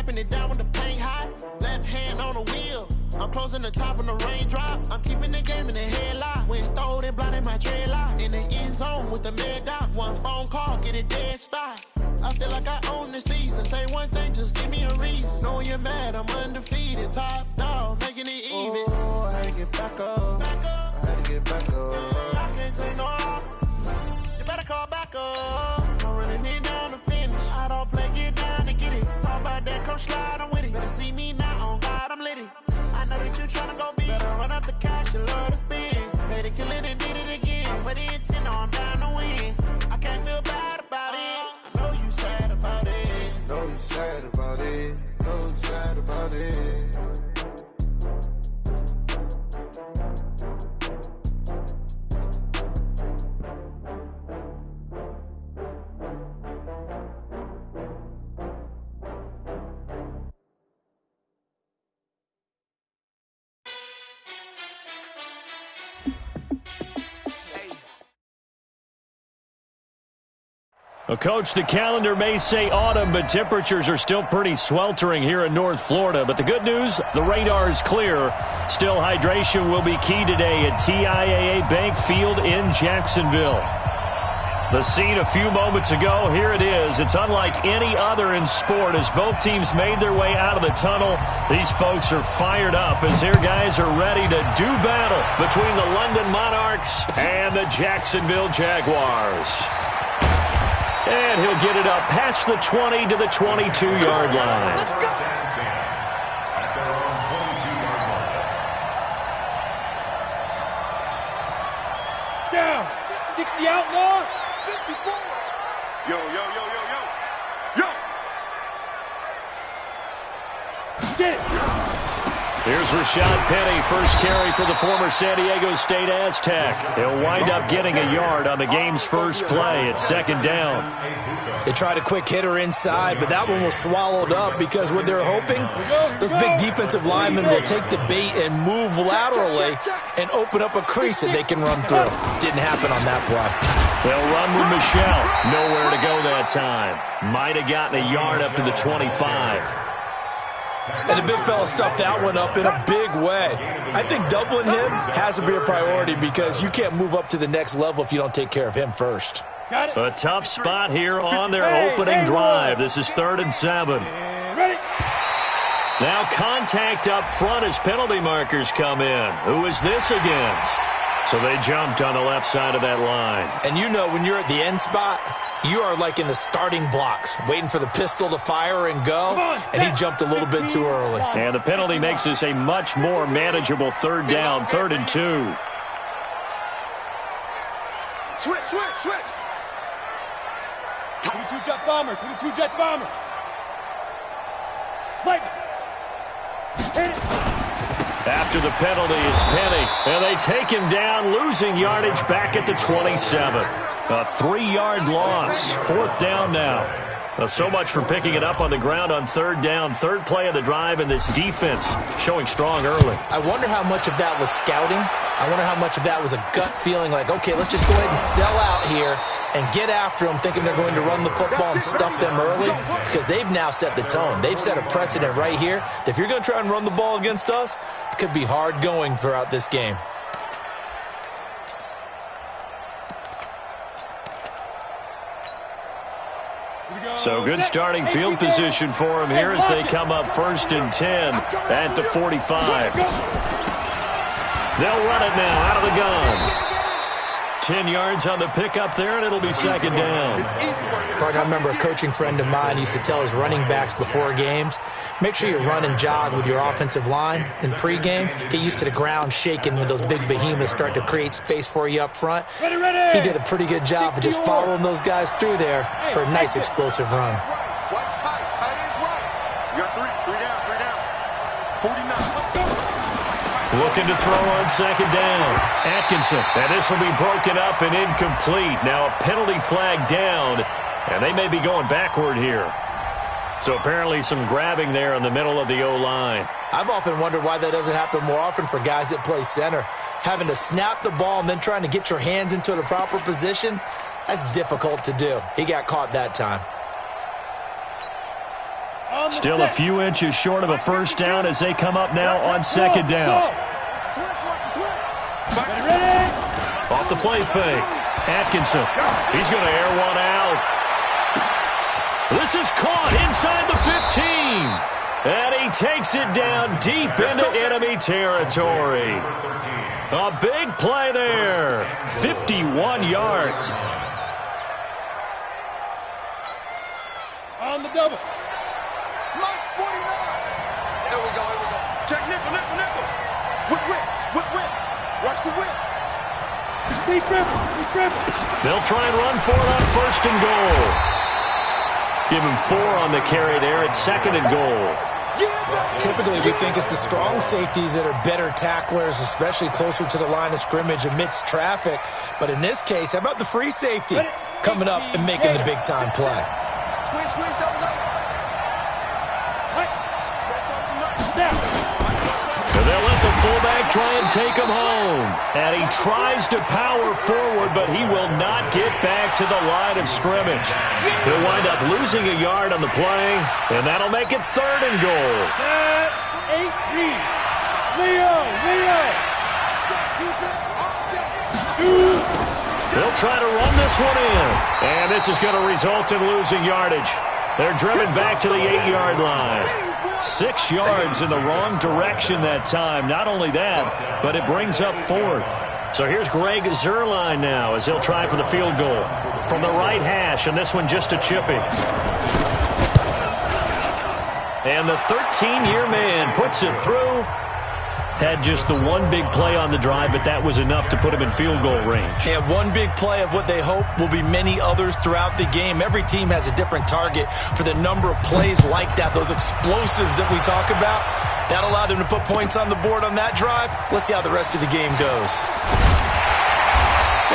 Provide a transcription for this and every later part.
wiping it down when the paint hot. Left hand on the wheel. I'm closing the top of the raindrop. I'm keeping the game in the headlock. When throwed and blinded my dreadlock. In the end zone with the mad dot. One phone call, get it dead stop. I feel like I own the season. Say one thing, just give me a reason. Knowing you're mad, I'm undefeated. Top dog, making it even. Oh, I had to get back up. I had to get back up. I can't take no off. You better call back up. I'm running it down to finish. I don't play, get down to get it. Talk about that, come slide, I'm with it. Better see me now, on God, I'm lit it. I know that you tryna go big. Better run up the cash, you love to spend. Better kill it and did it again. But the intent, no, I'm down to win. I can't feel bad about it. I know you sad about it. Know you sad about it. Know you sad about it. Well, Coach, the calendar may say autumn, but temperatures are still pretty sweltering here in North Florida. But the good news, the radar is clear. Still, hydration will be key today at TIAA Bank Field in Jacksonville. The scene a few moments ago, here it is. It's unlike any other in sport as both teams made their way out of the tunnel. These folks are fired up as their guys are ready to do battle between the London Monarchs and the Jacksonville Jaguars. And he'll get it up past the 20 to the 22-yard line. Down. 60 out, Law. 54. Yo. Get it. Here's Rashad Penny, first carry for the former San Diego State Aztec. He'll wind up getting a yard on the game's first play at second down. They tried a quick hitter inside, but that one was swallowed up because what they're hoping, those big defensive linemen will take the bait and move laterally and open up a crease that they can run through. Didn't happen on that play. They'll run with Michelle. Nowhere to go that time. Might have gotten a yard up to the 25. And the big fella stuffed that one up in a big way. I think doubling him has to be a priority because you can't move up to the next level if you don't take care of him first. A tough spot here on their opening drive. This is 3rd and 7. Now contact up front as penalty markers come in. Who is this against? So they jumped on the left side of that line. And you know when you're at the end spot, you are like in the starting blocks, waiting for the pistol to fire and go, and he jumped a little bit too early. And the penalty makes this a much more manageable 3rd down, 3rd and 2. Switch. 22 jet bomber. Lightning. Hit it. After the penalty, it's Penny. And they take him down, losing yardage back at the 27. A 3-yard loss. 4th down now. So much for picking it up on the ground on 3rd down. 3rd play of the drive, and this defense showing strong early. I wonder how much of that was scouting. I wonder how much of that was a gut feeling like, okay, let's just go ahead and sell out here and get after them, thinking they're going to run the football and stuff them early, because they've now set the tone. They've set a precedent right here that if you're going to try and run the ball against us, it could be hard going throughout this game. So good starting field position for them here as they come up 1st and 10 at the 45. They'll run it now out of the gun. 10 yards on the pickup there, and it'll be 2nd down. I remember a coaching friend of mine used to tell his running backs before games, make sure you run and jog with your offensive line in pregame. Get used to the ground shaking when those big behemoths start to create space for you up front. He did a pretty good job of just following those guys through there for a nice explosive run. Watch tight. Tight ends right. You got 3 down. 49. Looking to throw on 2nd down. Atkinson. And this will be broken up and incomplete. Now a penalty flag down, and they may be going backward here. So apparently some grabbing there in the middle of the O-line. I've often wondered why that doesn't happen more often for guys that play center. Having to snap the ball and then trying to get your hands into the proper position, that's difficult to do. He got caught that time. Still a few inches short of a first down as they come up now on second down. Ready? Off the play fake. Atkinson. He's going to air one out. This is caught inside the 15. And he takes it down deep into enemy territory. A big play there. 51 yards. On the double. Nice 49. Here we go. Check nickel. Whip. Watch the whip. Be crippled. They'll try and run for it on first and goal. Give him 4 on the carry there at second and goal. Typically, we think it's the strong safeties that are better tacklers, especially closer to the line of scrimmage amidst traffic. But in this case, how about the free safety coming up and making the big-time play? Squeeze, double. They'll let the fullback try and take him home. And he tries to power forward, but he will not get back to the line of scrimmage. He'll wind up losing a yard on the play, and that'll make it third and goal. Set, 8, read. Leo. They'll try to run this one in. And this is going to result in losing yardage. They're driven back to the 8-yard line. 6 yards in the wrong direction that time. Not only that, but it brings up fourth. So here's Greg Zuerlein now as he'll try for the field goal from the right hash, and this one just a chippy. And the 13-year man puts it through. Had just the one big play on the drive, but that was enough to put him in field goal range. And one big play of what they hope will be many others throughout the game. Every team has a different target for the number of plays like that, those explosives that we talk about. That allowed him to put points on the board on that drive. Let's see how the rest of the game goes.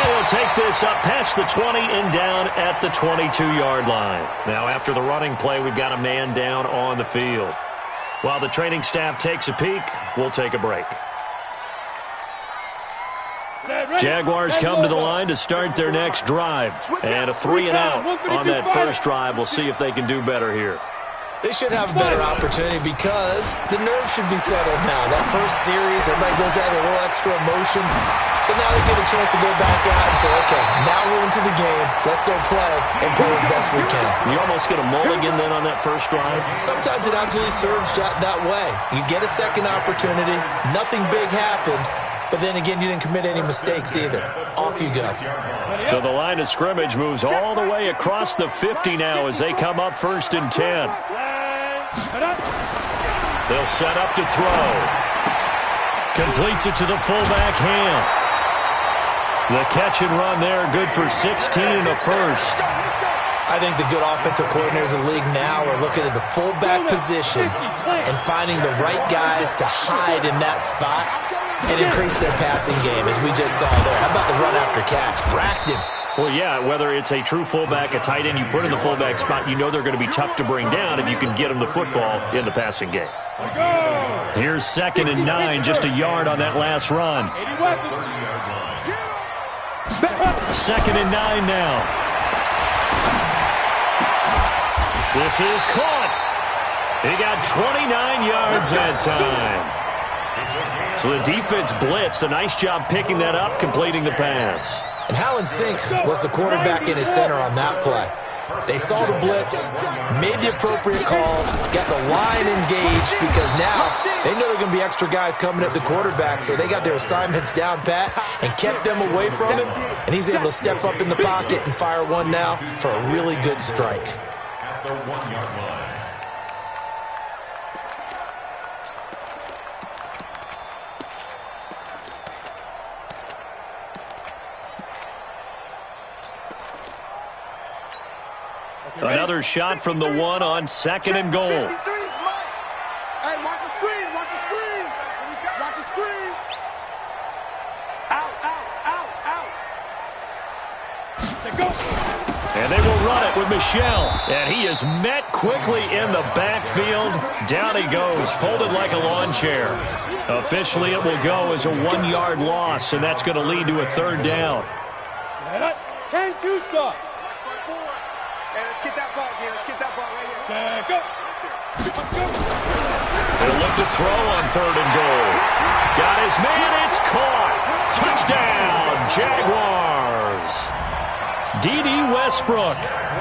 And he'll take this up past the 20 and down at the 22-yard line. Now after the running play, we've got a man down on the field. While the training staff takes a peek, we'll take a break. Jaguars come to the line to start their next drive. And a 3-and-out on that first drive. We'll see if they can do better here. They should have a better opportunity because the nerves should be settled now. That first series, everybody goes out with a little extra emotion. So now they get a chance to go back out and say, okay, now we're into the game. Let's go play and play as best we can. You almost get a mulligan then on that first drive? Sometimes it absolutely serves that way. You get a second opportunity. Nothing big happened. But then again, you didn't commit any mistakes either. Off you go. So the line of scrimmage moves all the way across the 50 now as they come up first and 10. They'll set up to throw. Completes it to the fullback Ham. The catch and run there, good for 16 and a first. I think the good offensive coordinators in the league now are looking at the fullback position and finding the right guys to hide in that spot and increase their passing game, as we just saw there. How about the run after catch? Racked him. Well, yeah, whether it's a true fullback, a tight end you put in the fullback spot, you know they're going to be tough to bring down if you can get them the football in the passing game. Here's 2nd and 9, just a yard on that last run. 2nd and 9 now. This is caught. He got 29 yards that time. So the defense blitzed. A nice job picking that up, completing the pass. And Hallen Sink was the quarterback in his center on that play. They saw the blitz, made the appropriate calls, got the line engaged because now they know there are going to be extra guys coming at the quarterback, so they got their assignments down pat and kept them away from him, and he's able to step up in the pocket and fire one now for a really good strike. Another shot from the 1 on 2nd and goal. Hey, watch the screen. Watch the screen. Out. And they will run it with Michel. And he is met quickly in the backfield. Down he goes, folded like a lawn chair. Officially, it will go as a 1-yard loss, and that's going to lead to a 3rd down. 10-2 stop. Hey, let's get that ball here. Let's get that ball right here. Check up. He'll look to throw on 3rd and goal. Got his man. It's caught. Touchdown, Jaguars. D.D. Westbrook,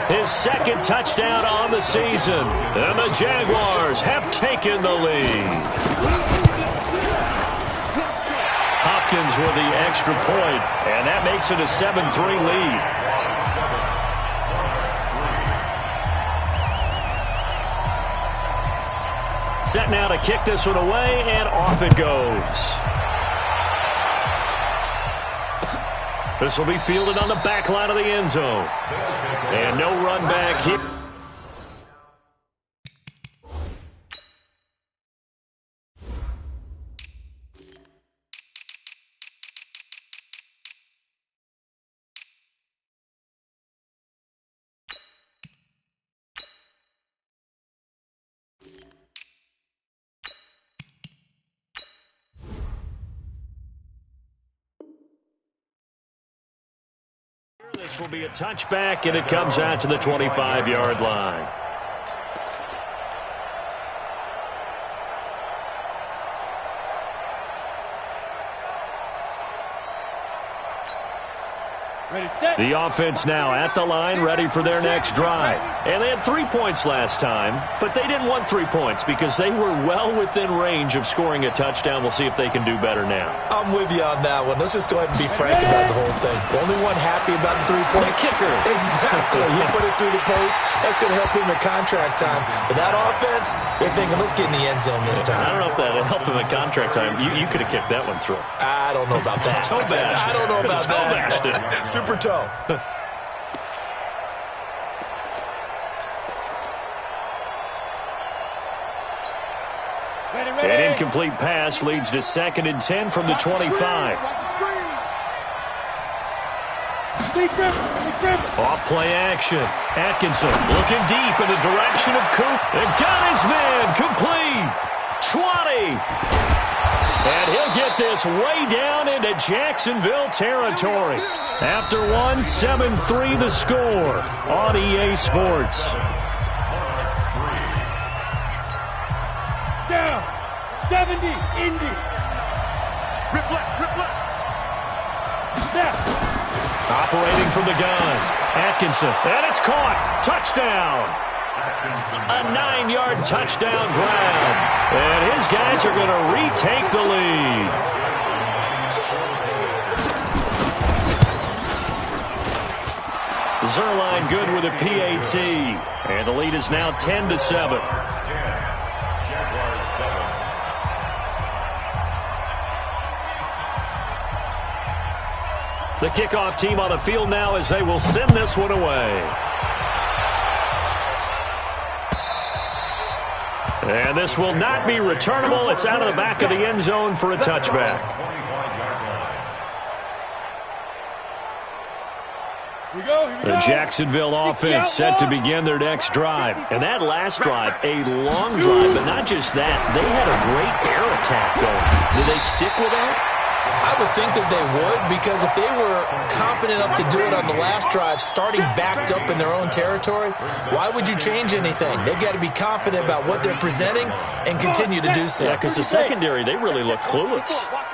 his 2nd touchdown on the season. And the Jaguars have taken the lead. Hopkins with the extra point, and that makes it a 7-3 lead. Set now to kick this one away, and off it goes. This will be fielded on the back line of the end zone. And no run back here. This will be a touchback, and it comes out to the 25-yard line. Ready, set. The offense now at the line, ready for their next drive. And they had 3 points last time, but they didn't want 3 points because they were well within range of scoring a touchdown. We'll see if they can do better now. I'm with you on that one. Let's just go ahead and be frank about the whole thing. The only one happy about the 3-point. The kicker. Exactly. You put it through the post. That's going to help him in contract time. But that offense, they're thinking, let's get in the end zone this time. I don't know if that helped him at contract time. You could have kicked that one through. I don't know about that. Toe bashed. I don't know about Toe that. bashed it. Super toe. Ready. An incomplete pass leads to 2nd and 10 from the 25. Off play action. Atkinson looking deep in the direction of Coop. And got his man complete. 20. And he'll get this way down into Jacksonville territory. After one, 7-3 the score on EA Sports. Down. 70, Indy. Rip left. Snap. Operating from the gun. Atkinson. And it's caught. Touchdown. A 9-yard touchdown grab. And his guys are going to retake the lead. Zerline good with a PAT. And the lead is now 10-7. The kickoff team on the field now as they will send this one away. And this will not be returnable. It's out of the back of the end zone for a touchback. Here we go. The Jacksonville offense set to begin their next drive. And that last drive, a long drive, but not just that. They had a great air attack going. Did they stick with that? I would think that they would, because if they were confident enough to do it on the last drive, starting backed up in their own territory, why would you change anything? They've got to be confident about what they're presenting and continue to do so. Yeah, because the secondary, they really look clueless.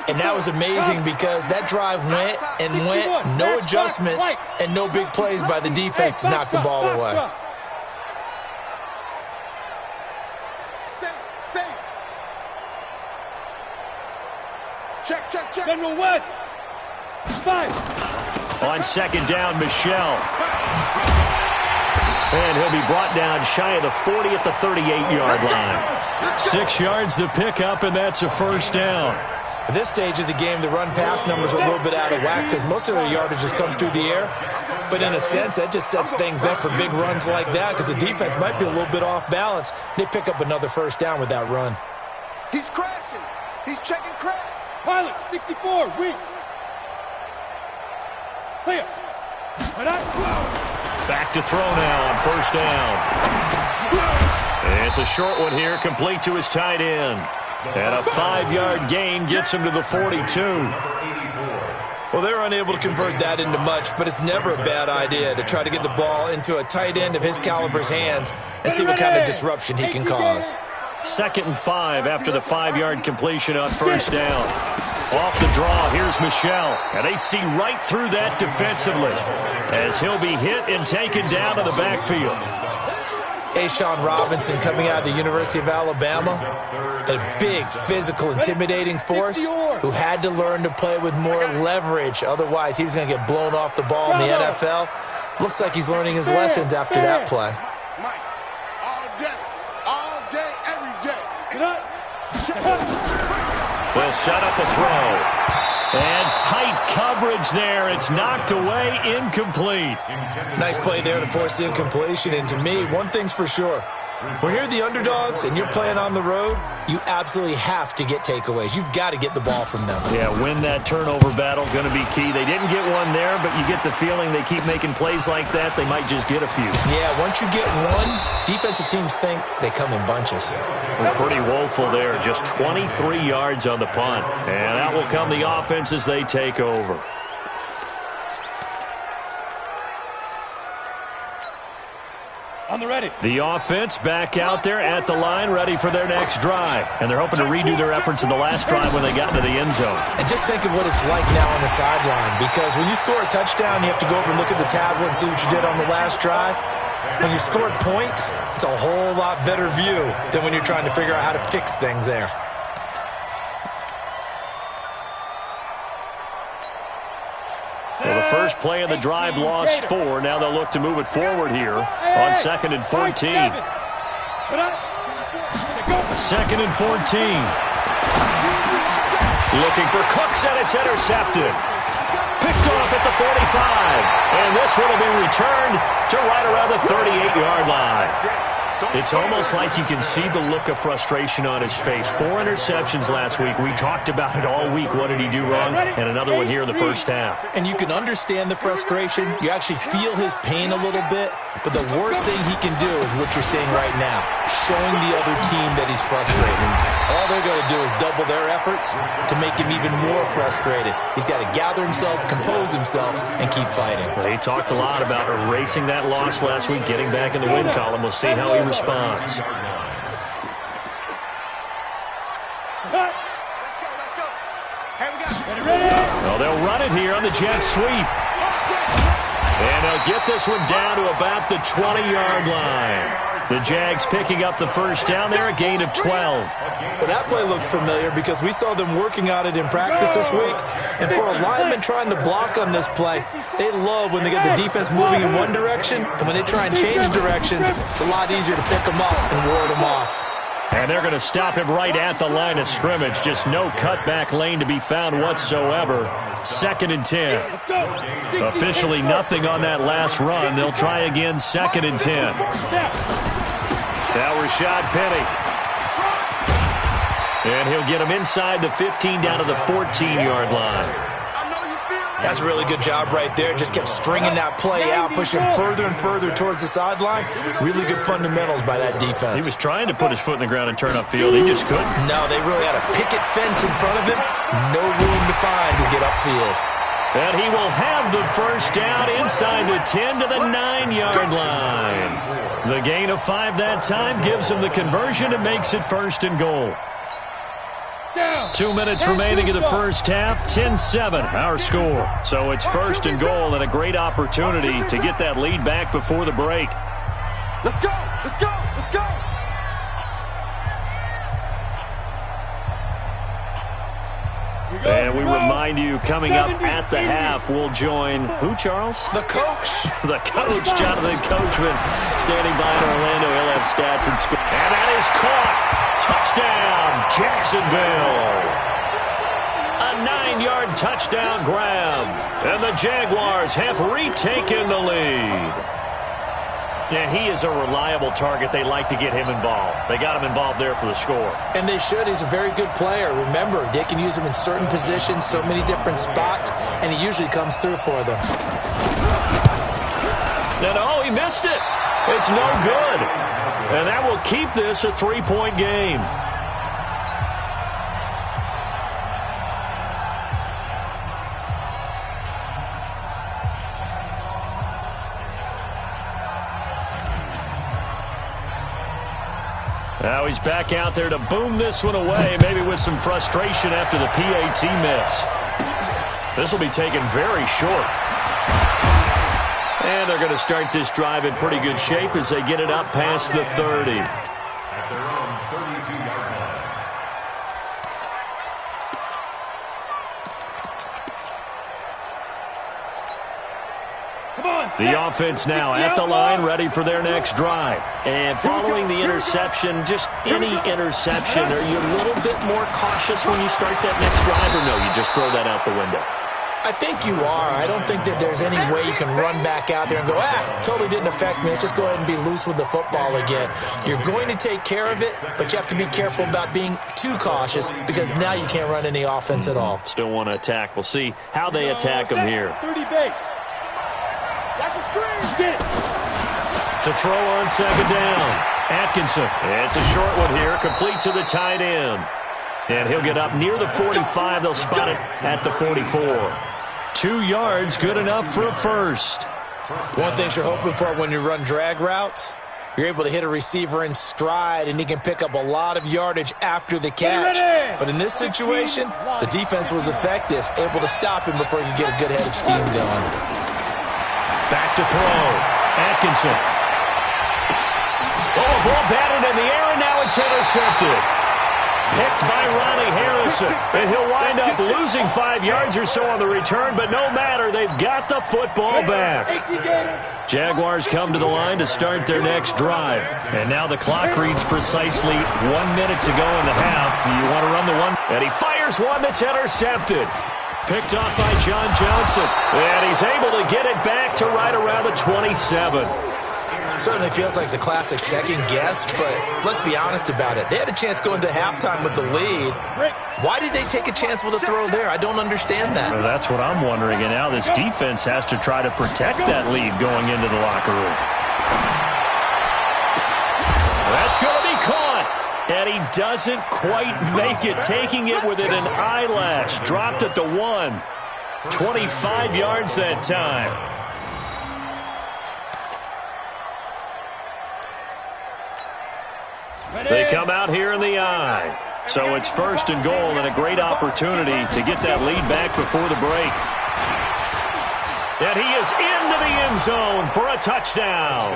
And that was amazing because that drive went and went, no adjustments, and no big plays by the defense to knock the ball away. Check. General West. 5. On 2nd down, Michelle. And he'll be brought down shy of the 40 at the 38-yard line. 6 yards to pick up, and that's a 1st down. At this stage of the game, the run-pass numbers are a little bit out of whack because most of their yardage has come through the air. But in a sense, that just sets things up for big runs like that because the defense might be a little bit off balance. They pick up another 1st down with that run. He's crashing. He's checking crash. Pilot, 64, weak. Clear. Back to throw now on 1st down. It's a short one here, complete to his tight end. And a 5-yard gain gets him to the 42. Well, they were unable to convert that into much, but it's never a bad idea to try to get the ball into a tight end of his caliber's hands and see what kind of disruption he can cause. 2nd and 5 after the 5-yard completion on first down. Off the draw, here's Michel. And they see right through that defensively as he'll be hit and taken down to the backfield. Shaun Robinson coming out of the University of Alabama, a big, physical, intimidating force who had to learn to play with more leverage. Otherwise, he was going to get blown off the ball in the NFL. Looks like he's learning his lessons after that play. Mike, all day, every day. They'll set up the throw. And tight coverage there. It's knocked away, incomplete. Nice play there to force the incompletion. And to me, one thing's for sure. When you're the underdogs and you're playing on the road, you absolutely have to get takeaways. You've got to get the ball from them. Yeah, win that turnover battle, going to be key. They didn't get one there, but you get the feeling they keep making plays like that, they might just get a few. Yeah, once you get one, defensive teams think they come in bunches. Well, pretty woeful there. Just 23 yards on the punt. And that will come the offense as they take over. On the ready. The offense back out there at the line, ready for their next drive. And they're hoping to redo their efforts in the last drive when they got into the end zone. And just think of what it's like now on the sideline, because when you score a touchdown, you have to go over and look at the tablet and see what you did on the last drive. When you scored points, it's a whole lot better view than when you're trying to figure out how to fix things there. Well, the first play of the drive lost 4. Now they'll look to move it forward here on 2nd and 14. 2nd and 14. Looking for Cooks, and it's intercepted. Picked off at the 45. And this one will be returned to right around the 38-yard line. It's almost like you can see the look of frustration on his face. 4 interceptions last week. We talked about it all week. What did he do wrong? And another one here in the first half. And you can understand the frustration. You actually feel his pain a little bit. But the worst thing he can do is what you're seeing right now, showing the other team that he's frustrated. And all they're going to do is double their efforts to make him even more frustrated. He's got to gather himself, compose himself, and keep fighting. Well, he talked a lot about erasing that loss last week, getting back in the win column. We'll see how he responds. Well, they'll run it here on the jet sweep. And they'll get this one down to about the 20-yard line. The Jags picking up the first down there, a gain of 12. Well, that play looks familiar because we saw them working on it in practice this week. And for a lineman trying to block on this play, they love when they get the defense moving in one direction. And when they try and change directions, it's a lot easier to pick them up and ward them off. And they're going to stop him right at the line of scrimmage. Just no cutback lane to be found whatsoever. 2nd and 10. Officially nothing on that last run. They'll try again, 2nd and 10. Now Rashad Penny. And he'll get him inside the 15 down to the 14-yard line. That's a really good job right there. Just kept stringing that play out, pushing further and further towards the sideline. Really good fundamentals by that defense. He was trying to put his foot in the ground and turn upfield. He just couldn't. No, they really had a picket fence in front of him. No room to find to get upfield. And he will have the first down inside the 10 to the 9-yard line. The gain of 5 that time gives him the conversion and makes it 1st and goal. 2 minutes remaining in the first half, 10-7, our score. So it's 1st and goal and a great opportunity to get that lead back before the break. Let's go! Let's go! Let's go! And we remind you, coming up at the half, we'll join who, Charles? The coach. The coach, Jonathan Coachman, standing by in Orlando. He'll have stats and score. And that is caught. Touchdown, Jacksonville. A 9-yard touchdown grab. And the Jaguars have retaken the lead. Yeah, he is a reliable target. They like to get him involved. They got him involved there for the score. And they should. He's a very good player. Remember, they can use him in certain positions, so many different spots, and he usually comes through for them. And oh, he missed it. It's no good. And that will keep this a 3-point game. Now he's back out there to boom this one away, maybe with some frustration after the PAT miss. This will be taken very short. And they're going to start this drive in pretty good shape as they get it up past the 30. At their own 32-yard line. The offense now at the line, ready for their next drive. And following the interception, just any interception, are you a little bit more cautious when you start that next drive, or no, you just throw that out the window? I think you are. I don't think that there's any way you can run back out there and go, totally didn't affect me. Let's just go ahead and be loose with the football again. You're going to take care of it, but you have to be careful about being too cautious because now you can't run any offense at all. Still want to attack. We'll see how they attack them here. 30 base. That's a screen. Get it. To throw on second down. Atkinson. It's a short one here, complete to the tight end. And he'll get up near the 45. They'll spot it at the 44. 2 yards, good enough for a first. One thing you're hoping for when you run drag routes, you're able to hit a receiver in stride, and he can pick up a lot of yardage after the catch. But in this situation, the defense was effective, able to stop him before he could get a good head of steam going. Back to throw. Atkinson. Oh, ball batted in the air, and now it's intercepted. Picked by Ronnie Harrison, and he'll wind up losing 5 yards or so on the return, but no matter, they've got the football back. Jaguars come to the line to start their next drive, and now the clock reads precisely 1 minute to go in the half. You want to run the one, and he fires one that's intercepted. Picked off by John Johnson, and he's able to get it back to right around the 27. Certainly feels like the classic second guess, but let's be honest about it. They had a chance going to halftime with the lead. Why did they take a chance with a throw there? I don't understand that. Well, that's what I'm wondering, and now this defense has to try to protect that lead going into the locker room. That's going to be caught, and he doesn't quite make it, taking it within an eyelash. Dropped at the 1. 25 yards that time. They come out here in the eye. So it's first and goal and a great opportunity to get that lead back before the break. And he is into the end zone for a touchdown.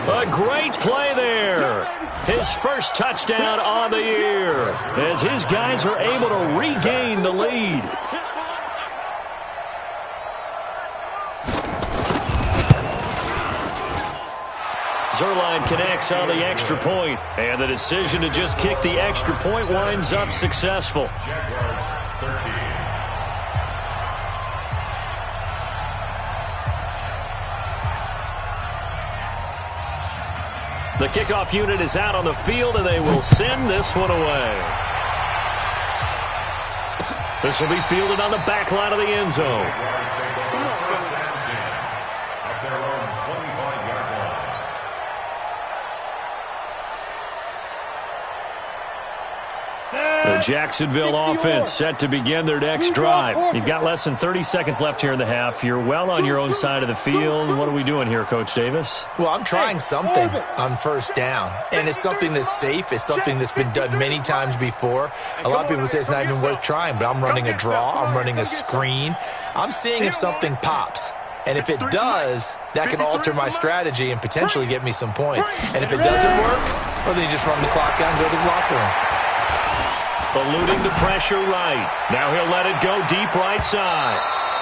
A great play there. His first touchdown on the year as his guys are able to regain the lead. Zerline connects on the extra point, and the decision to just kick the extra point winds up successful. The kickoff unit is out on the field, and they will send this one away. This will be fielded on the back line of the end zone. The Jacksonville offense set to begin their next drive. You've got less than 30 seconds left here in the half. You're well on your own side of the field. What are we doing here, Coach Davis? Well, I'm trying something on first down, and it's something that's safe. It's something that's been done many times before. A lot of people say it's not even worth trying, but I'm running a draw. I'm running a screen. I'm seeing if something pops. And if it does, that can alter my strategy and potentially get me some points. And if it doesn't work, well, then you just run the clock down and go to the locker room. Eluding the pressure right. Now he'll let it go deep right side.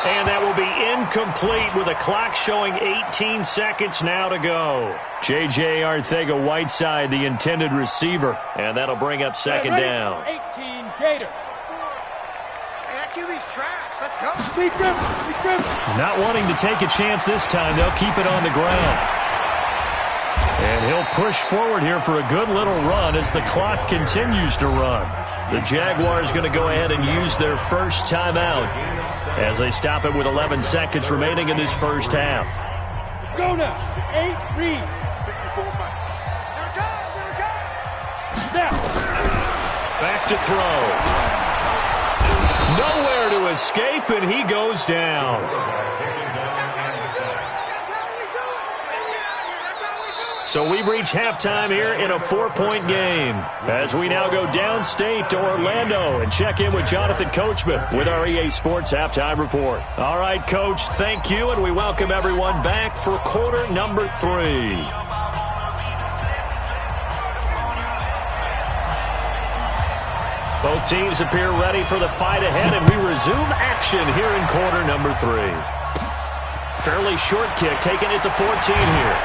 And that will be incomplete with a clock showing 18 seconds now to go. J.J. Arcega-Whiteside, the intended receiver. And that'll bring up second down. 18 Gator. Hey, QB's trash. Let's go. Not wanting to take a chance this time. They'll keep it on the ground. And he'll push forward here for a good little run as the clock continues to run. The Jaguars going to go ahead and use their first timeout as they stop it with 11 seconds remaining in this first half. Go now. 8 read. Now. Back to throw. Nowhere to escape, and he goes down. So we've reached halftime here in a 4-point game as we now go downstate to Orlando and check in with Jonathan Coachman with our EA Sports Halftime Report. All right, Coach, thank you, and we welcome everyone back for quarter number 3. Both teams appear ready for the fight ahead, and we resume action here in quarter number 3. Fairly short kick, taking it to 14 here.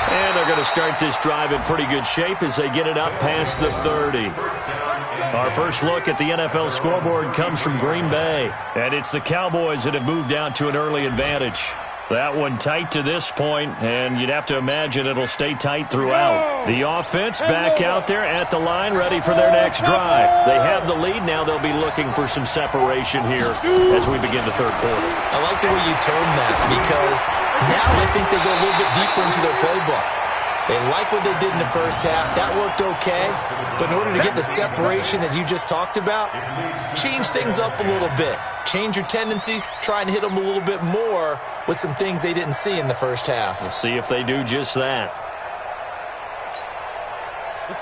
And they're going to start this drive in pretty good shape as they get it up past the 30. Our first look at the NFL scoreboard comes from Green Bay. And it's the Cowboys that have moved down to an early advantage. That one tight to this point, and you'd have to imagine it'll stay tight throughout. The offense back out there at the line, ready for their next drive. They have the lead. Now they'll be looking for some separation here as we begin the third quarter. I like the way you term that because now I think they go a little bit deeper into their playbook. They like what they did in the first half. That worked okay. But in order to get the separation that you just talked about, change things up a little bit. Change your tendencies. Try and hit them a little bit more with some things they didn't see in the first half. We'll see if they do just that.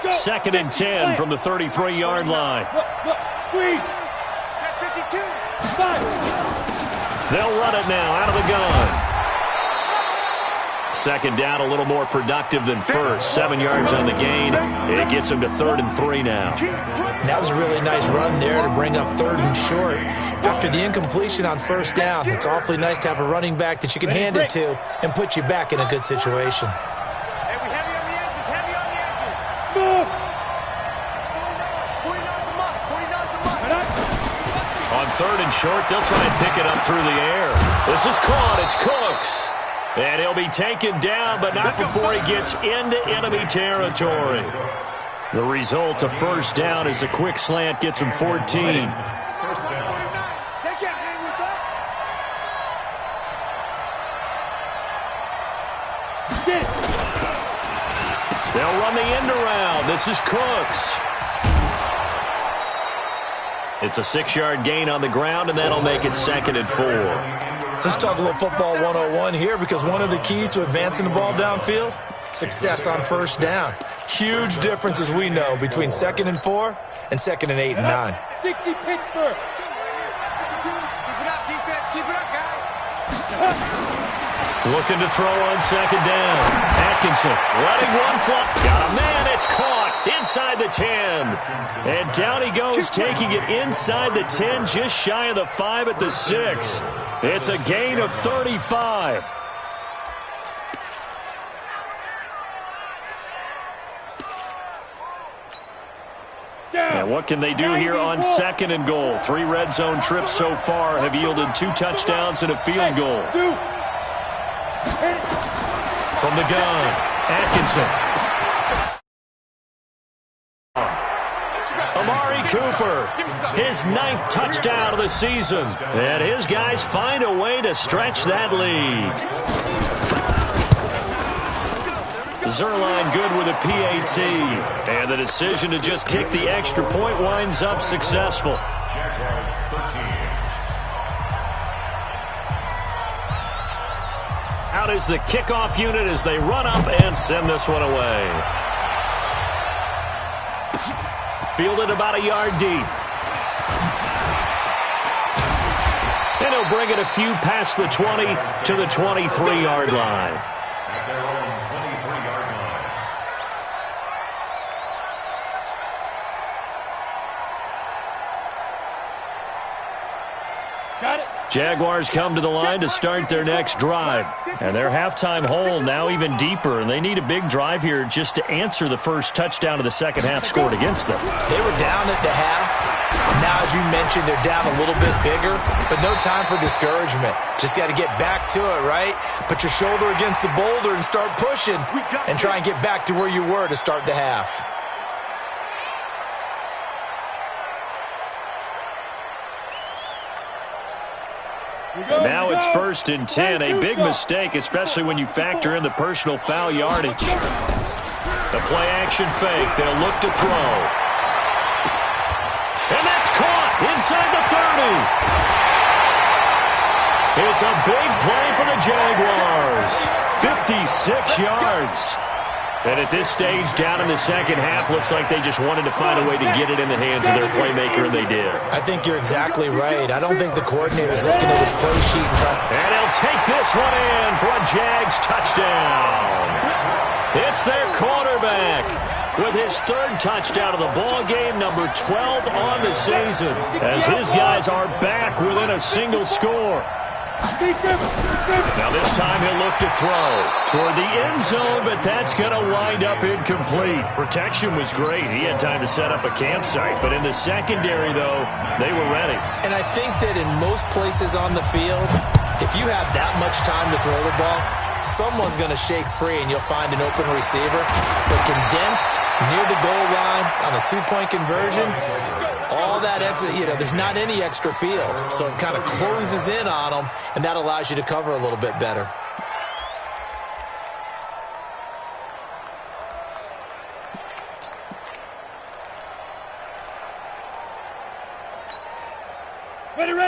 2nd and 10 from the 33-yard line. Squeeze. 52. They'll run it now out of the gun. 2nd down, a little more productive than first. 7 yards on the gain. It gets them to 3rd and 3 now. That was a really nice run there to bring up 3rd and short. After the incompletion on 1st down, it's awfully nice to have a running back that you can hand it to and put you back in a good situation. Hey, we heavy on the edges, heavy on the edges. Smooth. 49 the muck. On 3rd and short, they'll try and pick it up through the air. This is caught. It's Cooks. And he'll be taken down, but not before he gets into enemy territory. The result, a 1st down, as a quick slant gets him 14. They can't hang with us. They'll run the end around. This is Cooks. It's a 6-yard gain on the ground, and that'll make it 2nd and 4. Let's talk a little football 101 here because one of the keys to advancing the ball downfield, success on 1st down. Huge difference, as we know, between 2nd and 4 and 2nd and 8 and 9. 60 Pittsburgh. Keep it up, defense. Keep it up, guys. Looking to throw on 2nd down. Atkinson letting one fly. Got a man. It's caught inside the 10. And down he goes, taking it inside the 10, just shy of the 5 at the 6. It's a gain of 35. And what can they do here on 2nd and goal? 3 red zone trips so far have yielded 2 touchdowns and a field goal. From the gun, Atkinson. Amari Cooper, his 9th touchdown of the season. And his guys find a way to stretch that lead. Zerline good with a PAT. And the decision to just kick the extra point winds up successful. Out is the kickoff unit as they run up and send this one away. Fielded about a yard deep. And he'll bring it a few past the 20 to the 23-yard line. Jaguars come to the line to start their next drive. And their halftime hole now even deeper, and they need a big drive here just to answer the first touchdown of the second half scored against them. They were down at the half. Now, as you mentioned, they're down a little bit bigger, but no time for discouragement. Just got to get back to it, right? Put your shoulder against the boulder and start pushing and try and get back to where you were to start the half. And now it's 1st and 10, a big mistake, especially when you factor in the personal foul yardage. The play-action fake, they'll look to throw. And that's caught inside the 30. It's a big play for the Jaguars. 56 yards. And at this stage, down in the second half, looks like they just wanted to find a way to get it in the hands of their playmaker, and they did. I think you're exactly right. I don't think the coordinator's looking at his play sheet and trying. And he'll take this one in for a Jags touchdown. It's their quarterback with his third touchdown of the ball game, number 12 on the season, as his guys are back within a single score. Now this time he'll look to throw toward the end zone, but that's going to wind up incomplete. Protection was great. He had time to set up a campsite, but in the secondary, though, they were ready. And I think that in most places on the field, if you have that much time to throw the ball, someone's going to shake free and you'll find an open receiver. But condensed near the goal line on a two-point conversion, all that extra, there's not any extra field. So it kind of closes in on them, and that allows you to cover a little bit better.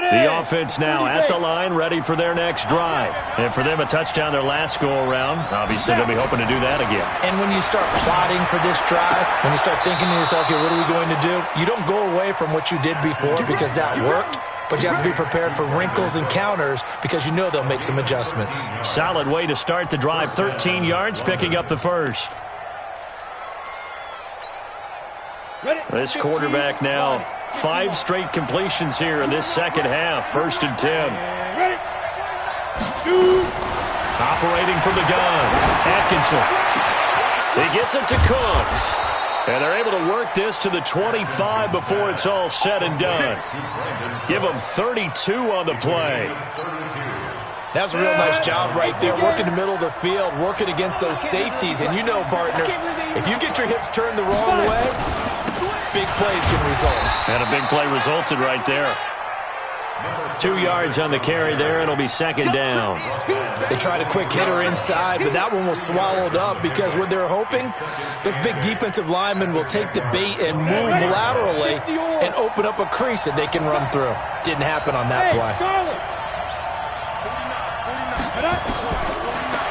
The offense now at the line, ready for their next drive. And for them, a touchdown their last go-around. Obviously, they'll be hoping to do that again. And when you start plotting for this drive, when you start thinking to yourself, okay, what are we going to do? You don't go away from what you did before because that worked, but you have to be prepared for wrinkles and counters because you know they'll make some adjustments. Solid way to start the drive. 13 yards, picking up the first. This quarterback now, 5 straight completions here in this second half. 1st and 10. Operating from the gun. Atkinson. He gets it to Cooks. And they're able to work this to the 25 before it's all said and done. Give them 32 on the play. That's a real nice job right there, working the middle of the field, working against those safeties. And you know, partner, if you get your hips turned the wrong way, big plays can result. And a big play resulted right there. 2 yards on the carry there. It'll be 2nd down. They tried a quick hitter inside, but that one was swallowed up because what they're hoping, those big defensive linemen will take the bait and move laterally and open up a crease that they can run through. Didn't happen on that play.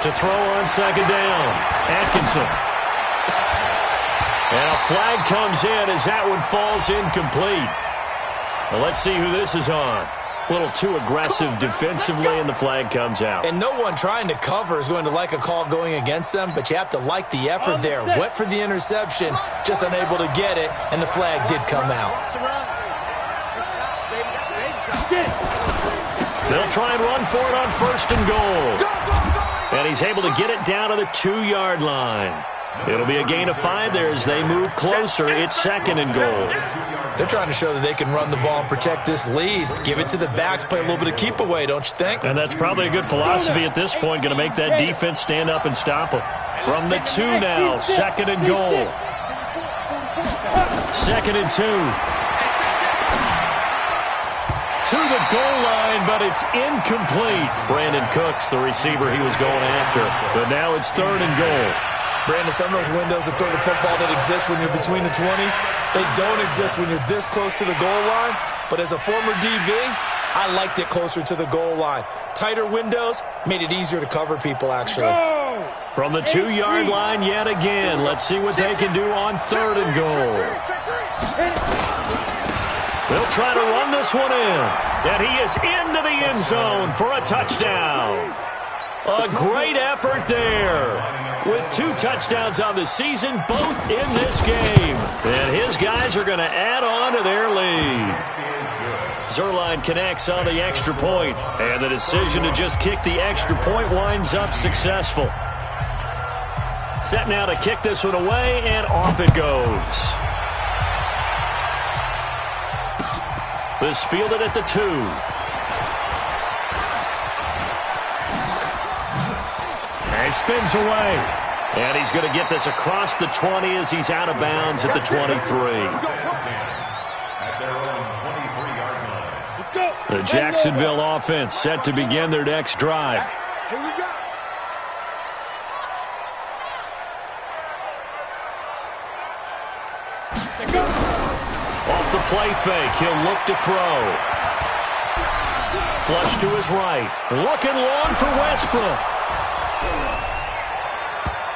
To throw on 2nd down, Atkinson. And a flag comes in as that one falls incomplete. Well, let's see who this is on. A little too aggressive defensively, and the flag comes out. And no one trying to cover is going to like a call going against them, but you have to like the effort there. Went for the interception, just unable to get it, and the flag did come out. They'll try and run for it on 1st and goal. And he's able to get it down to the 2-yard line. It'll be a gain of 5 there as they move closer. It's 2nd and goal. They're trying to show that they can run the ball and protect this lead. Give it to the backs, play a little bit of keep away, don't you think? And that's probably a good philosophy at this point. Going to make that defense stand up and stop them. From the 2 now, 2nd and goal. 2nd and 2. To the goal line, but it's incomplete. Brandon Cooks, the receiver he was going after. But now it's 3rd and goal. Brandon, some of those windows to throw the football that exist when you're between the 20s, they don't exist when you're this close to the goal line. But as a former DB, I liked it closer to the goal line. Tighter windows made it easier to cover people, actually. From the 2-yard line yet again. Let's see what they can do on 3rd and goal. They'll try to run this one in. And he is into the end zone for a touchdown. A great effort there. With 2 touchdowns on the season, both in this game. And his guys are going to add on to their lead. Zerline connects on the extra point. And the decision to just kick the extra point winds up successful. Set now to kick this one away, and off it goes. This fielded at the 2. And he spins away. And he's going to get this across the 20 as he's out of bounds at the 23. The Jacksonville offense set to begin their next drive. Here we go. Off the play fake, he'll look to throw. Flush to his right. Looking long for Westbrook.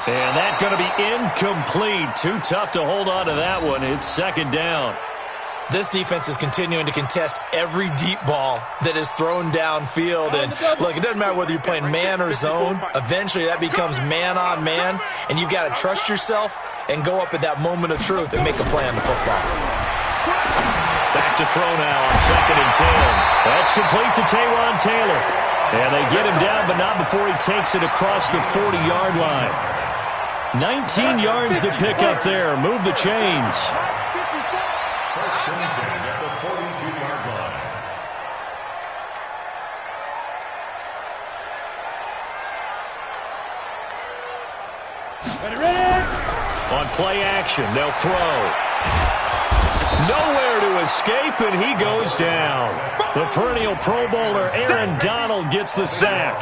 And that's going to be incomplete. Too tough to hold on to that one. It's second down. This defense is continuing to contest every deep ball that is thrown downfield. And look, it doesn't matter whether you're playing man or zone. Eventually, that becomes man on man. And you've got to trust yourself and go up at that moment of truth and make a play on the football. Back to throw now on 2nd and 10. That's complete to Taywan Taylor. And they get him down, but not before he takes it across the 40-yard line. 19 yards to pick up there. Move the chains. At the 42-yard line. On play action, they'll throw. Nowhere to escape, and he goes down. The perennial Pro Bowler Aaron Donald gets the sack.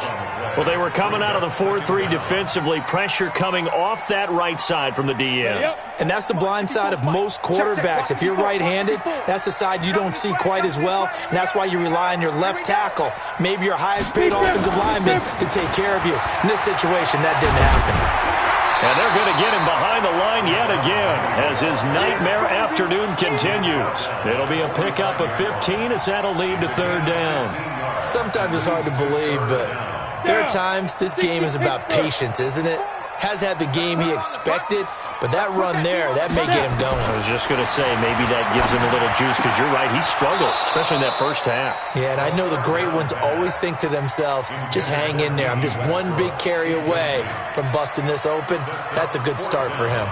Well, they were coming out of the 4-3 defensively. Pressure coming off that right side from the DM. And that's the blind side of most quarterbacks. If you're right-handed, that's the side you don't see quite as well. And that's why you rely on your left tackle, maybe your highest-paid offensive lineman, to take care of you. In this situation, that didn't happen. And they're going to get him behind the line yet again as his nightmare afternoon continues. It'll be a pickup of 15 as that'll lead to third down. Sometimes it's hard to believe, but there are times this game is about patience, isn't it? Has had the game he expected, but that run there, that may get him going. I was just going to say, maybe that gives him a little juice because you're right, he struggled, especially in that first half. Yeah, and I know the great ones always think to themselves, just hang in there. I'm just one big carry away from busting this open. That's a good start for him.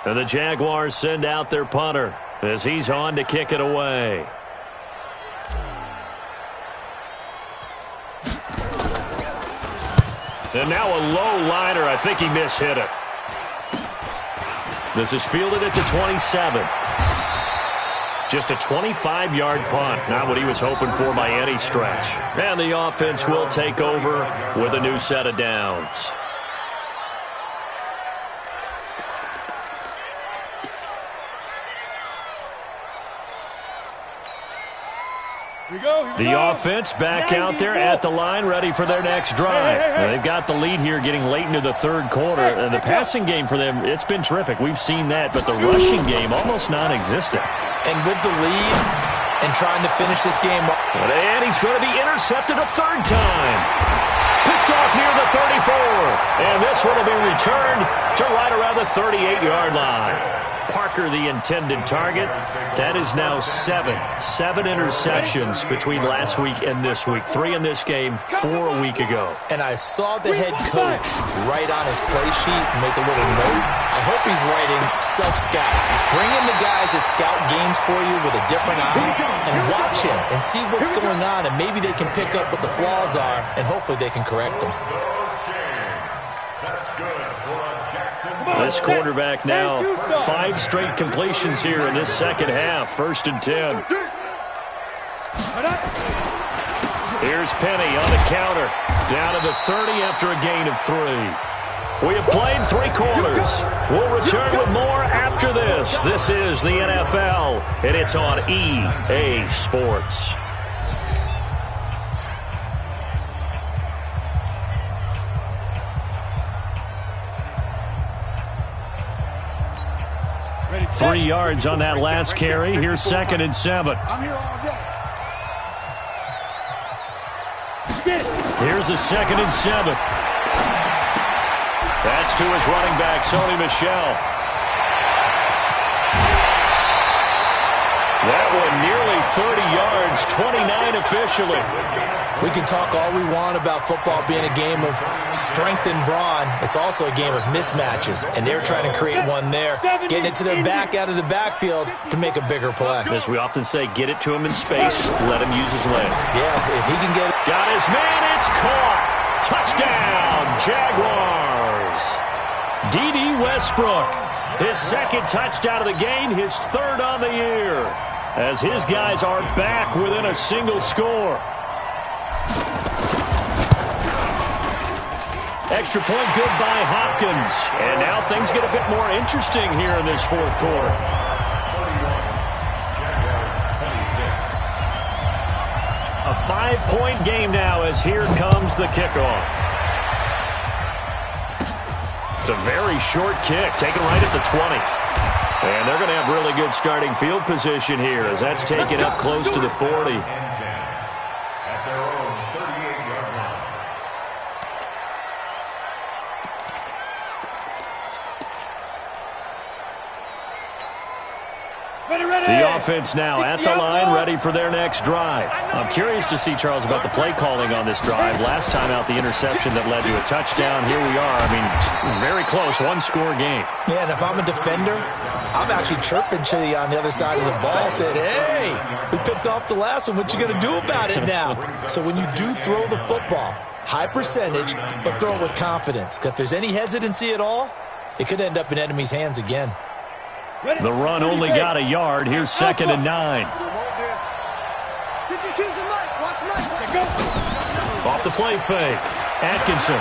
And the Jaguars send out their punter as he's on to kick it away. And now a low liner. I think he mishit it. This is fielded at the 27. Just a 25-yard punt. Not what he was hoping for by any stretch. And the offense will take over with a new set of downs. The offense back out there at the line, ready for their next drive. They've got the lead here getting late into the third quarter. And the passing game for them, it's been terrific. We've seen that, but the rushing game almost non-existent. And with the lead and trying to finish this game up. And he's going to be intercepted a third time. Picked off near the 34. And this one will be returned to right around the 38-yard line. Parker, the intended target. That is now 7 interceptions between last week and this week. 3 in this game, 4 a week ago. And I saw the head coach write on his play sheet, make a little note. I hope he's writing self-scout. Bring in the guys that scout games for you with a different eye and watch him and see what's going on, and maybe they can pick up what the flaws are, and hopefully they can correct them. This quarterback now, 5 straight completions here in this second half. 1st and 10. Here's Penny on the counter. Down to the 30 after a gain of 3. We have played 3 quarters. We'll return with more after this. This is the NFL, and it's on EA Sports. Ready, 3 yards on that last carry. Here's 2nd and 7. I'm here all day. Here's a 2nd and 7. That's to his running back, Sony Michel. That one nearly 30 yards, 29 officially. We can talk all we want about football being a game of strength and brawn. It's also a game of mismatches, and they're trying to create one there, getting it to their back out of the backfield to make a bigger play. As we often say, get it to him in space, let him use his leg. Yeah, if he can get it. Got his man, it's caught. Touchdown, Jaguars. D.D. Westbrook, his 2nd touchdown of the game, his 3rd on the year, as his guys are back within a single score. Extra point good by Hopkins. And now things get a bit more interesting here in this 4th quarter. A 5-point game now as here comes the kickoff. It's a very short kick, taken right at the 20. And they're going to have really good starting field position here as that's taken up close to the 40. At their own 38-yard line. The offense now at the line, ready for their next drive. I'm curious to see, Charles, about the play calling on this drive. Last time out, the interception that led to a touchdown. Here we are. I mean, very close, one-score game. Yeah, and if I'm a defender, I'm actually chirping to you on the other side of the ball, saying, hey, we picked off the last one. What you going to do about it now? So when you do throw the football, high percentage, but throw it with confidence. Because if there's any hesitancy at all, it could end up in enemy's hands again. The run only got a yard. Here's 2nd and 9. Off the play fake. Atkinson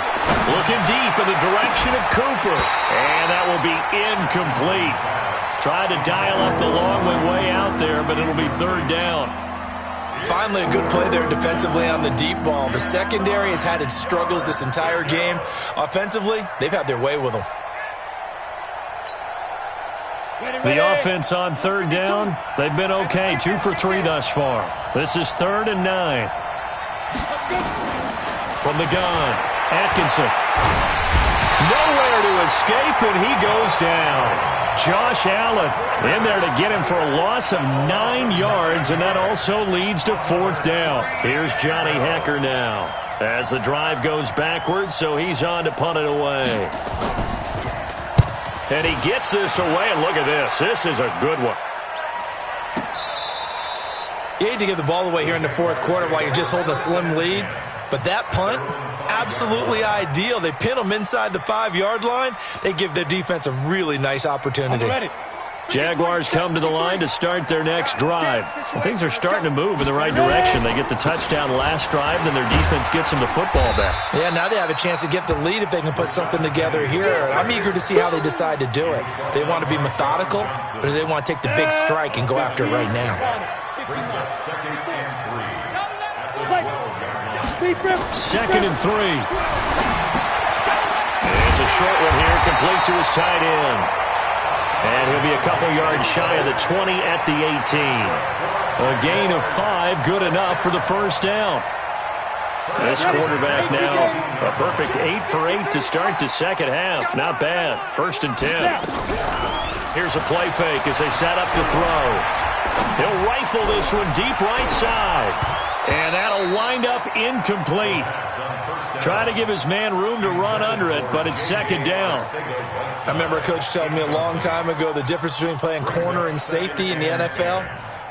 looking deep in the direction of Cooper. And that will be incomplete. Tried to dial up the long way out there, but it'll be 3rd down. Finally, a good play there defensively on the deep ball. The secondary has had its struggles this entire game. Offensively, they've had their way with them. The offense on 3rd down, they've been okay. 2 for 3 thus far. This is 3rd and 9. From the gun, Atkinson. Nowhere to escape, and he goes down. Josh Allen in there to get him for a loss of 9 yards, and that also leads to 4th down. Here's Johnny Hecker now as the drive goes backwards, so he's on to punt it away. And he gets this away, and look at this. This is a good one. You hate to give the ball away here in the 4th quarter while you're just holding a slim lead, but that punt, absolutely ideal. They pin them inside the 5-yard line. They give their defense a really nice opportunity. Jaguars come to the line to start their next drive. Well, things are starting to move in the right direction. They get the touchdown last drive, then their defense gets them the football back. Yeah, now they have a chance to get the lead if they can put something together here. I'm eager to see how they decide to do it. Do they want to be methodical, or do they want to take the big strike and go after it right now? Brings up 2nd and 3. At the 12-yard line. 2nd and 3. It's a short one here, complete to his tight end. And he'll be a couple yards shy of the 20 at the 18. A gain of 5, good enough for the 1st down. This quarterback now, a perfect 8 for 8 to start the 2nd half. Not bad. 1st and 10. Here's a play fake as they set up to throw. He'll rifle this one deep right side. And that'll wind up incomplete. Try to give his man room to run under it, but it's 2nd down. I remember a coach telling me a long time ago the difference between playing corner and safety in the NFL.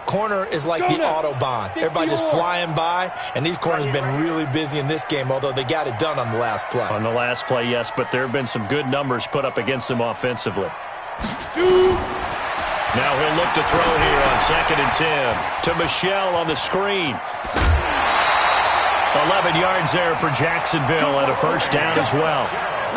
Corner is like the Autobahn. Everybody just flying by, and these corners have been really busy in this game, although they got it done on the last play. On the last play, yes, but there have been some good numbers put up against them offensively. Now he'll look to throw here on 2nd and 10 to Michel on the screen. 11 yards there for Jacksonville and a 1st down as well.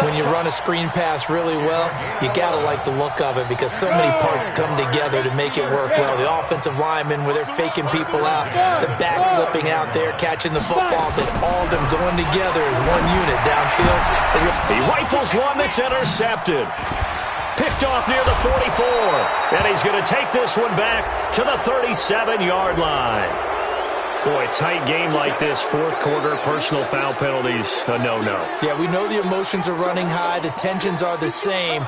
When you run a screen pass really well, you got to like the look of it because so many parts come together to make it work well. The offensive linemen, where they're faking people out, the back slipping out there, catching the football, then all of them going together as one unit downfield. He rifles one that's intercepted. Picked off near the 44. And he's going to take this one back to the 37-yard line. Boy, tight game like this, 4th quarter, personal foul penalties, a no-no. Yeah, we know the emotions are running high. The tensions are the same.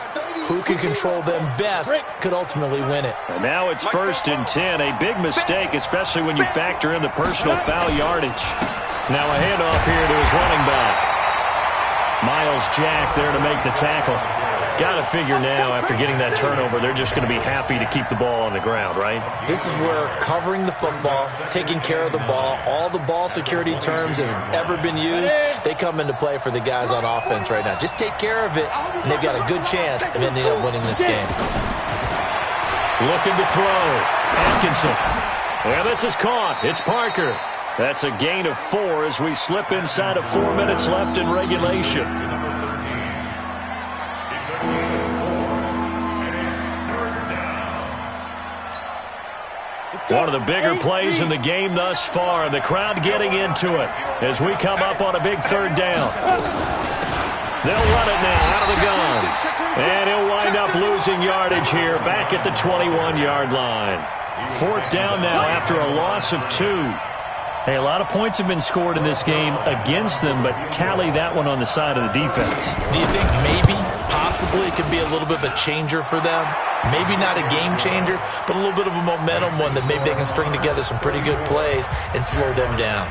Who can control them best could ultimately win it. And now it's 1st and 10. A big mistake, especially when you factor in the personal foul yardage. Now a handoff here to his running back. Myles Jack there to make the tackle. Got to figure now, after getting that turnover, they're just going to be happy to keep the ball on the ground, right? This is where covering the football, taking care of the ball, all the ball security terms that have ever been used, they come into play for the guys on offense right now. Just take care of it, and they've got a good chance of ending up winning this game. Looking to throw. Atkinson. Well, this is caught. It's Parker. That's a gain of 4 as we slip inside of 4 minutes left in regulation. One of the bigger plays in the game thus far. The crowd getting into it as we come up on a big third down. They'll run it now out of the gun. And he'll wind up losing yardage here back at the 21-yard line. Fourth down now after a loss of 2. Hey, a lot of points have been scored in this game against them, but tally that one on the side of the defense. Do you think maybe, possibly, it could be a little bit of a changer for them? Maybe not a game changer, but a little bit of a momentum one that maybe they can string together some pretty good plays and slow them down.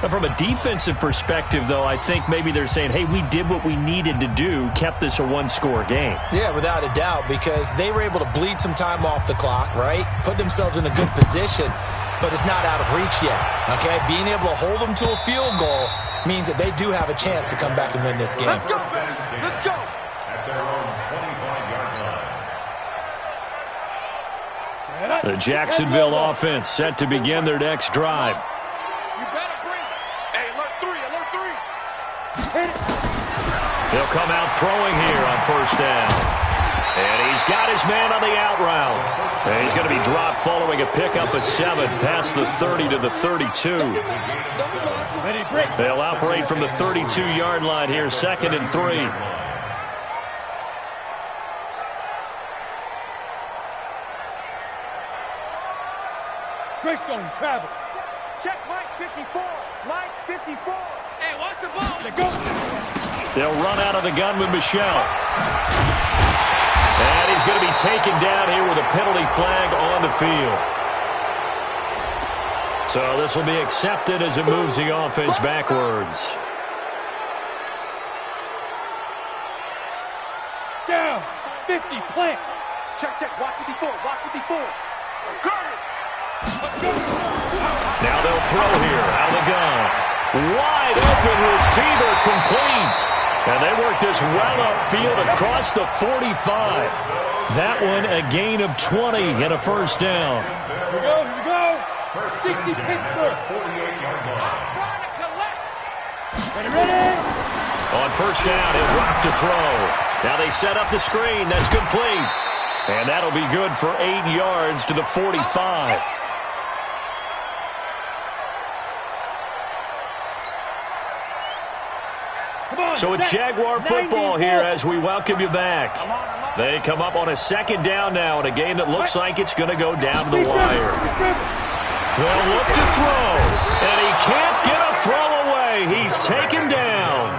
From a defensive perspective, though, I think maybe they're saying, hey, we did what we needed to do, kept this a one-score game. Yeah, without a doubt, because they were able to bleed some time off the clock, right? Put themselves in a good position, but it's not out of reach yet, okay? Being able to hold them to a field goal means that they do have a chance to come back and win this game. Let's go. Let's go. At their own 25-yard line. The Jacksonville offense set to begin their next drive. You better bring it. Hey, alert 3, alert 3. He'll come out throwing here on first down. And he's got his man on the out route. And he's going to be dropped following a pickup of 7 past the 30 to the 32. They'll operate from the 32-yard line here, 2nd and 3. Greystone travel. Check Mike 54. Mike 54. Hey, what's the ball? Let's go. They'll run out of the gun with Michelle. And he's going to be taken down here with a penalty flag on the field. So this will be accepted as it moves the offense backwards. Down. 50, plant. Check, check. Watch 54. Watch 54. Guard it. Now they'll throw here out of the gun. Wide open receiver complete. And they work this well upfield across the 45. That one a gain of 20 and a first down. Here we go, here we go. 60 Pittsburgh. 48-yard line. Trying to collect. Ready, ready. On first down, he'll drop to throw. Now they set up the screen. That's complete. And that'll be good for 8 yards to the 45. So it's Jaguar football here as we welcome you back. They come up on a 2nd down now in a game that looks like it's going to go down to the wire. They'll look to throw, and he can't get a throw away. He's taken down.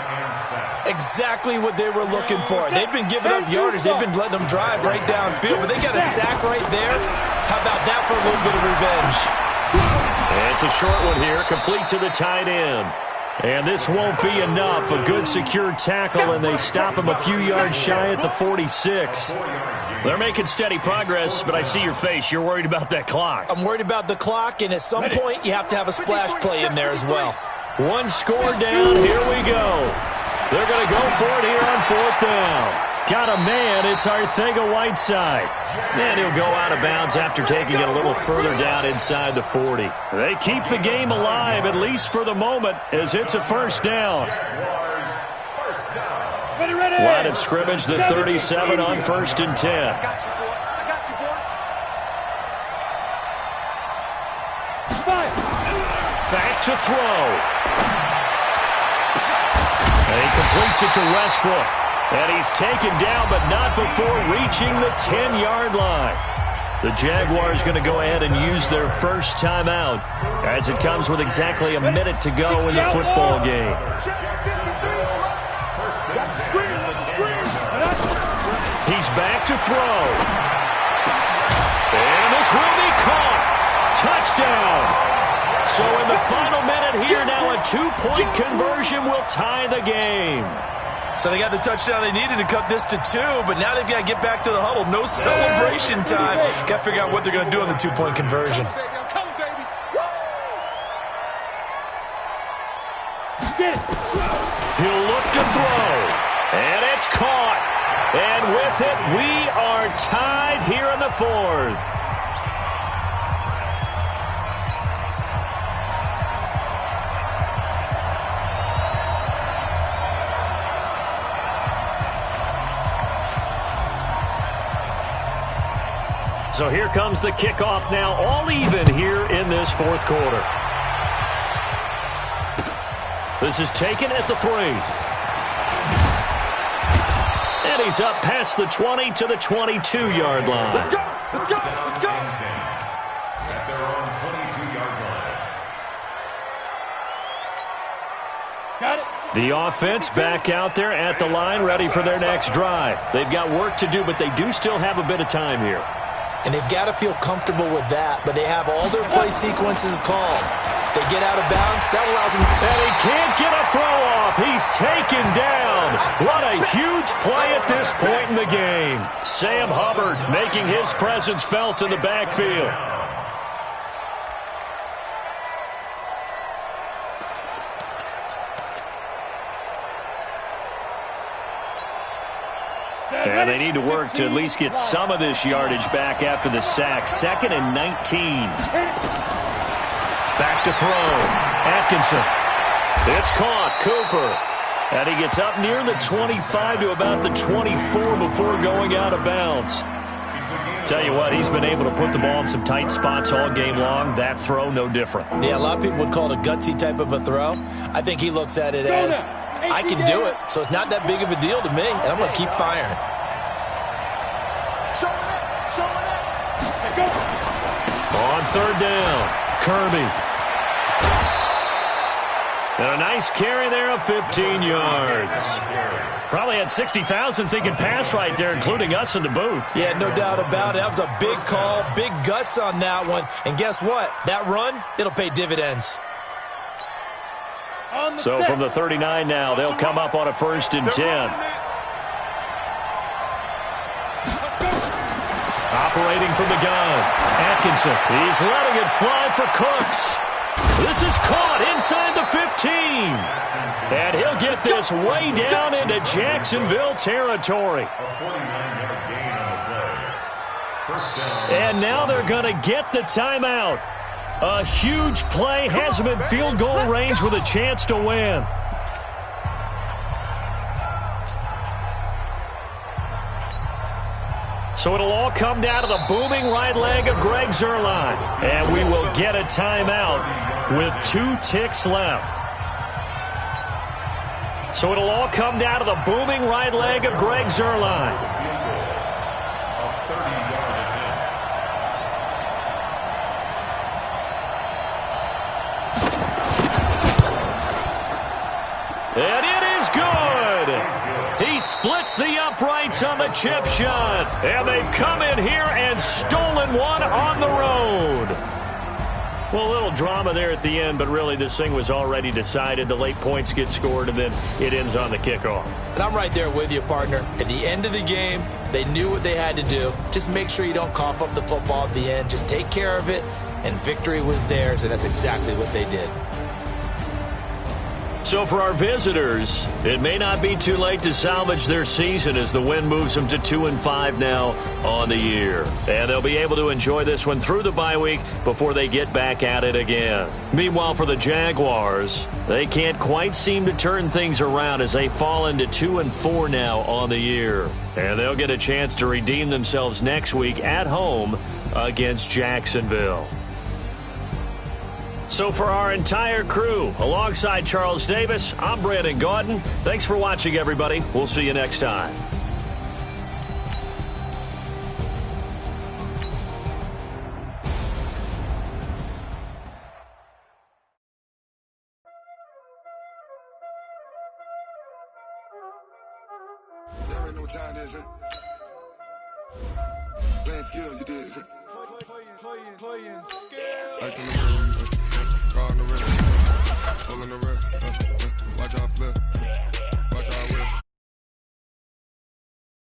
Exactly what they were looking for. They've been giving up yardage. They've been letting them drive right downfield, but they got a sack right there. How about that for a little bit of revenge? And it's a short one here, complete to the tight end. And this won't be enough. A good secure tackle, and they stop him a few yards shy at the 46. They're making steady progress, but I see your face. You're worried about that clock. I'm worried about the clock, and at some point you have to have a splash play in there as well. One score down. Here we go. They're going to go for it here on 4th down. Got a man. It's Arcega-Whiteside. And he'll go out of bounds after taking it a little further down inside the 40. They keep the game alive, at least for the moment, as it's a first down. Ready, ready. Line of scrimmage, the 37 on 1st and 10. I got you, boy. I got you, boy. Five. Back to throw. And he completes it to Westbrook. And he's taken down, but not before reaching the 10-yard line. The Jaguars going to go ahead and use their first timeout as it comes with exactly a minute to go in the football game. He's back to throw. And this will be caught. Touchdown. So in the final minute here now, a 2-point conversion will tie the game. So they got the touchdown they needed to cut this to 2, but now they've got to get back to the huddle. No celebration time. Got to figure out what they're going to do on the 2-point conversion. He'll look to throw, and it's caught. And with it, we are tied here in the 4th. So here comes the kickoff now, all even here in this fourth quarter. This is taken at the 3. And he's up past the 20 to the 22-yard line. Let's go! Let's go! Let's go! At their own 22-yard line. Got it. The offense back out there at the line, ready for their next drive. They've got work to do, but they do still have a bit of time here. And they've got to feel comfortable with that, but they have all their play sequences called. If they get out of bounds, that allows them. And he can't get a throw off. He's taken down. What a huge play at this point in the game. Sam Hubbard making his presence felt in the backfield. And they need to work to at least get some of this yardage back after the sack. 2nd and 19. Back to throw. Atkinson. It's caught. Cooper. And he gets up near the 25 to about the 24 before going out of bounds. Tell you what, he's been able to put the ball in some tight spots all game long. That throw, no different. Yeah, a lot of people would call it a gutsy type of a throw. I think he looks at it as, I can do it, so it's not that big of a deal to me, and I'm going to keep firing. On 3rd down, Kirby. And a nice carry there of 15 yards. Probably had 60,000 thinking pass right there, including us in the booth. Yeah, no doubt about it. That was a big call, big guts on that one. And guess what? That run, it'll pay dividends. So from the 39 now, they'll come up on a 1st and 10. Operating from the gun, Atkinson. He's letting it fly for Cooks. This is caught inside the 15. And he'll get this way down into Jacksonville territory. And now they're going to get the timeout. A huge play has him in field goal range with a chance to win. So it'll all come down to the booming right leg of Greg Zuerlein. And we will get a timeout with 2 ticks left. So it'll all come down to the booming right leg of Greg Zuerlein. And it is good. He splits the uprights on the chip shot. And they've come in here and stolen one on the road. Well, a little drama there at the end, but really this thing was already decided. The late points get scored, and then it ends on the kickoff. And I'm right there with you, partner. At the end of the game, they knew what they had to do. Just make sure you don't cough up the football at the end. Just take care of it, and victory was theirs, and that's exactly what they did. So for our visitors, it may not be too late to salvage their season as the win moves them to 2-5 now on the year. And they'll be able to enjoy this one through the bye week before they get back at it again. Meanwhile, for the Jaguars, they can't quite seem to turn things around as they fall into 2-4 now on the year. And they'll get a chance to redeem themselves next week at home against Jacksonville. So for our entire crew, alongside Charles Davis, I'm Brandon Gaudin. Thanks for watching, everybody. We'll see you next time. There ain't no time, is it? Playing skills, you did. Playing skills.